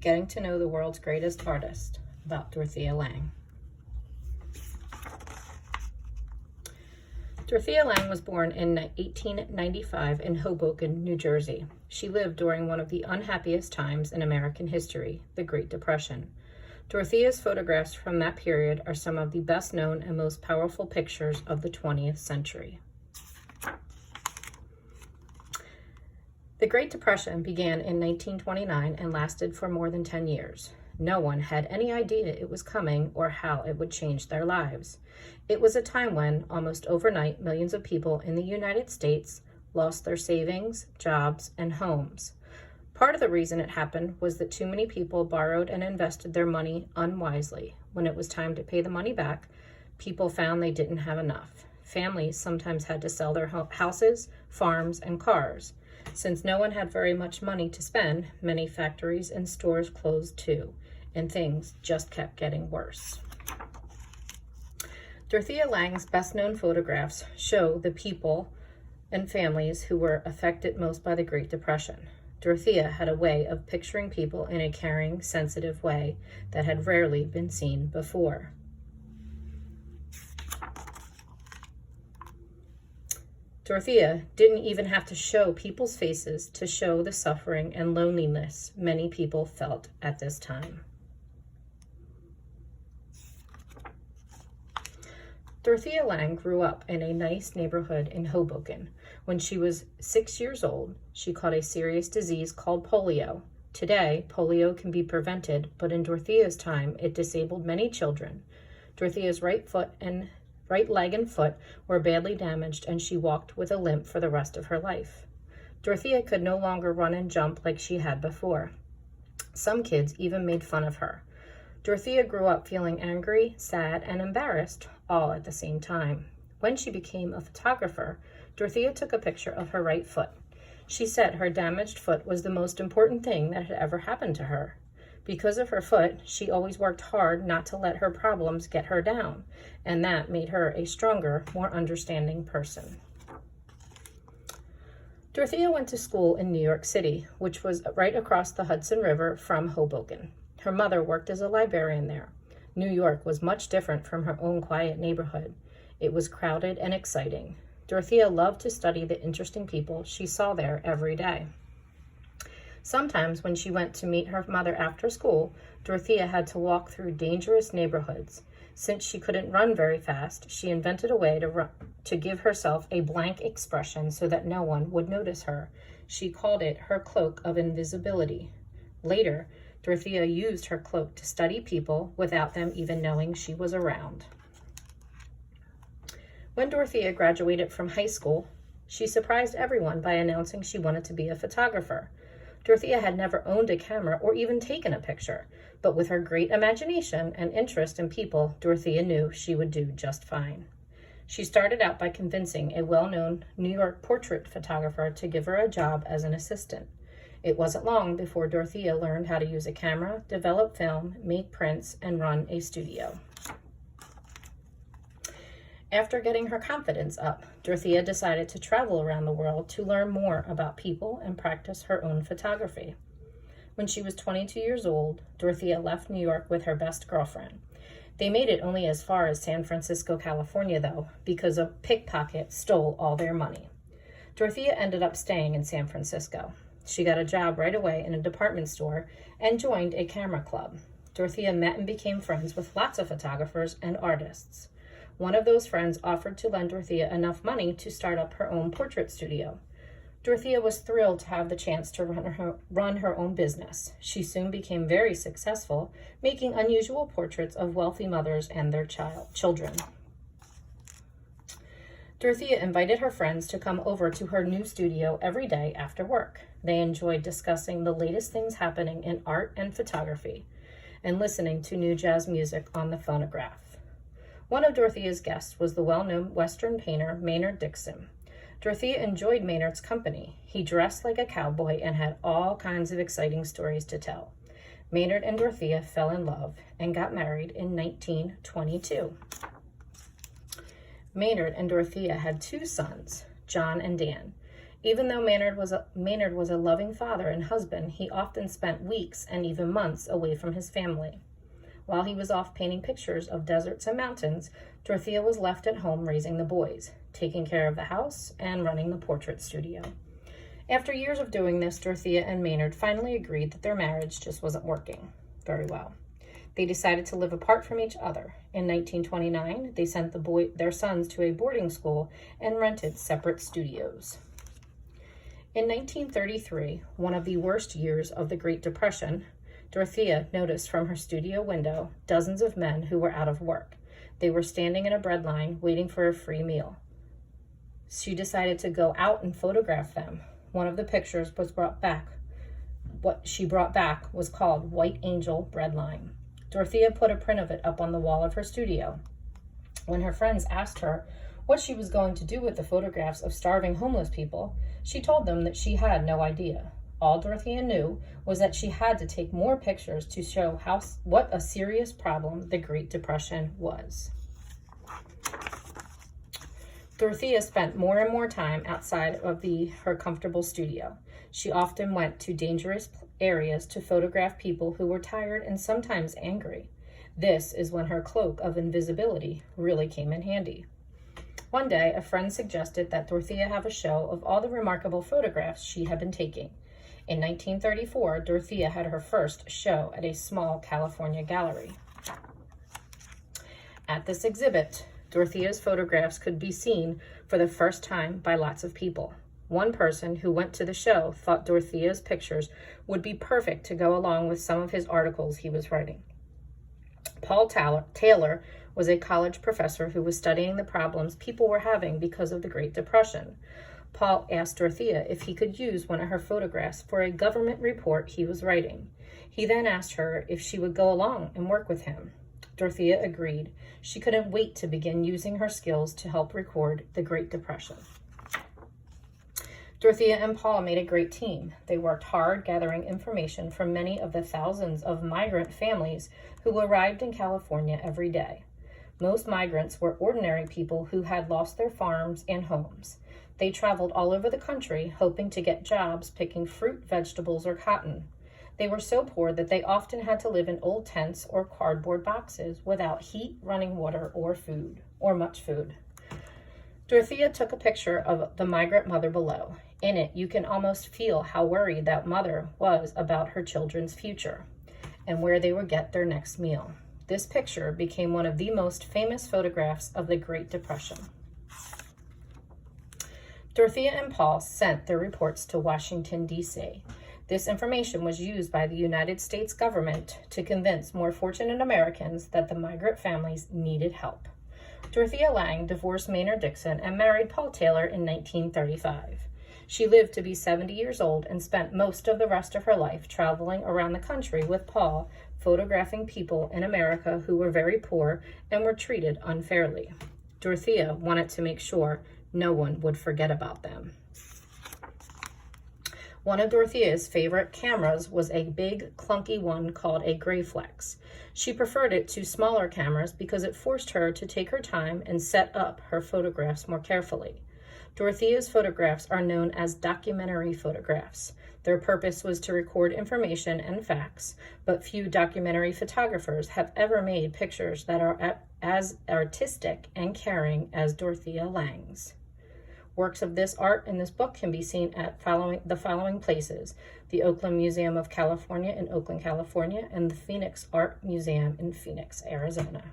Getting to Know the World's Greatest Artist, about Dorothea Lange. Dorothea Lange was born in 1895 in Hoboken, New Jersey. She lived during one of the unhappiest times in American history, the Great Depression. Dorothea's photographs from that period are some of the best known and most powerful pictures of the 20th century. The Great Depression began in 1929 and lasted for more than 10 years. No one had any idea it was coming or how it would change their lives. It was a time when, almost overnight, millions of people in the United States lost their savings, jobs, and homes. Part of the reason it happened was that too many people borrowed and invested their money unwisely. When it was time to pay the money back, people found they didn't have enough. Families sometimes had to sell their houses, farms, and cars. Since no one had very much money to spend, many factories and stores closed too, and things just kept getting worse. Dorothea Lange's best-known photographs show the people and families who were affected most by the Great Depression. Dorothea had a way of picturing people in a caring, sensitive way that had rarely been seen before. Dorothea didn't even have to show people's faces to show the suffering and loneliness many people felt at this time. Dorothea Lange grew up in a nice neighborhood in Hoboken. When she was 6 years old, she caught a serious disease called polio. Today, polio can be prevented, but in Dorothea's time, it disabled many children. Dorothea's right leg and foot were badly damaged, and she walked with a limp for the rest of her life. Dorothea could no longer run and jump like she had before. Some kids even made fun of her. Dorothea grew up feeling angry, sad, and embarrassed, all at the same time. When she became a photographer, Dorothea took a picture of her right foot. She said her damaged foot was the most important thing that had ever happened to her. Because of her foot, she always worked hard not to let her problems get her down, and that made her a stronger, more understanding person. Dorothea went to school in New York City, which was right across the Hudson River from Hoboken. Her mother worked as a librarian there. New York was much different from her own quiet neighborhood. It was crowded and exciting. Dorothea loved to study the interesting people she saw there every day. Sometimes when she went to meet her mother after school, Dorothea had to walk through dangerous neighborhoods. Since she couldn't run very fast, she invented a way to give herself a blank expression so that no one would notice her. She called it her cloak of invisibility. Later, Dorothea used her cloak to study people without them even knowing she was around. When Dorothea graduated from high school, she surprised everyone by announcing she wanted to be a photographer. Dorothea had never owned a camera or even taken a picture, but with her great imagination and interest in people, Dorothea knew she would do just fine. She started out by convincing a well-known New York portrait photographer to give her a job as an assistant. It wasn't long before Dorothea learned how to use a camera, develop film, make prints, and run a studio. After getting her confidence up, Dorothea decided to travel around the world to learn more about people and practice her own photography. When she was 22 years old, Dorothea left New York with her best girlfriend. They made it only as far as San Francisco, California, though, because a pickpocket stole all their money. Dorothea ended up staying in San Francisco. She got a job right away in a department store and joined a camera club. Dorothea met and became friends with lots of photographers and artists. One of those friends offered to lend Dorothea enough money to start up her own portrait studio. Dorothea was thrilled to have the chance to run her own business. She soon became very successful, making unusual portraits of wealthy mothers and their children. Dorothea invited her friends to come over to her new studio every day after work. They enjoyed discussing the latest things happening in art and photography and listening to new jazz music on the phonograph. One of Dorothea's guests was the well-known Western painter Maynard Dixon. Dorothea enjoyed Maynard's company. He dressed like a cowboy and had all kinds of exciting stories to tell. Maynard and Dorothea fell in love and got married in 1922. Maynard and Dorothea had two sons, John and Dan. Even though Maynard was a loving father and husband, he often spent weeks and even months away from his family. While he was off painting pictures of deserts and mountains, Dorothea was left at home raising the boys, taking care of the house, and running the portrait studio. After years of doing this, Dorothea and Maynard finally agreed that their marriage just wasn't working very well. They decided to live apart from each other. In 1929, they sent their sons to a boarding school and rented separate studios. In 1933, one of the worst years of the Great Depression, Dorothea noticed from her studio window dozens of men who were out of work. They were standing in a bread line waiting for a free meal. She decided to go out and photograph them. One of the pictures was brought back. What she brought back was called White Angel Bread Line. Dorothea put a print of it up on the wall of her studio. When her friends asked her what she was going to do with the photographs of starving homeless people, she told them that she had no idea. All Dorothea knew was that she had to take more pictures to show what a serious problem the Great Depression was. Dorothea spent more and more time outside of her comfortable studio. She often went to dangerous areas to photograph people who were tired and sometimes angry. This is when her cloak of invisibility really came in handy. One day, a friend suggested that Dorothea have a show of all the remarkable photographs she had been taking. In 1934, Dorothea had her first show at a small California gallery. At this exhibit, Dorothea's photographs could be seen for the first time by lots of people. One person who went to the show thought Dorothea's pictures would be perfect to go along with some of his articles he was writing. Paul Taylor was a college professor who was studying the problems people were having because of the Great Depression. Paul asked Dorothea if he could use one of her photographs for a government report he was writing. He then asked her if she would go along and work with him. Dorothea agreed. She couldn't wait to begin using her skills to help record the Great Depression. Dorothea and Paul made a great team. They worked hard gathering information from many of the thousands of migrant families who arrived in California every day. Most migrants were ordinary people who had lost their farms and homes. They traveled all over the country hoping to get jobs picking fruit, vegetables, or cotton. They were so poor that they often had to live in old tents or cardboard boxes without heat, running water, or much food. Dorothea took a picture of the migrant mother below. In it, you can almost feel how worried that mother was about her children's future and where they would get their next meal. This picture became one of the most famous photographs of the Great Depression. Dorothea and Paul sent their reports to Washington, D.C. This information was used by the United States government to convince more fortunate Americans that the migrant families needed help. Dorothea Lange divorced Maynard Dixon and married Paul Taylor in 1935. She lived to be 70 years old and spent most of the rest of her life traveling around the country with Paul, photographing people in America who were very poor and were treated unfairly. Dorothea wanted to make sure no one would forget about them. One of Dorothea's favorite cameras was a big, clunky one called a Graflex. She preferred it to smaller cameras because it forced her to take her time and set up her photographs more carefully. Dorothea's photographs are known as documentary photographs. Their purpose was to record information and facts, but few documentary photographers have ever made pictures that are as artistic and caring as Dorothea Lange's. Works of this art in this book can be seen at the following places: the Oakland Museum of California in Oakland, California, and the Phoenix Art Museum in Phoenix, Arizona.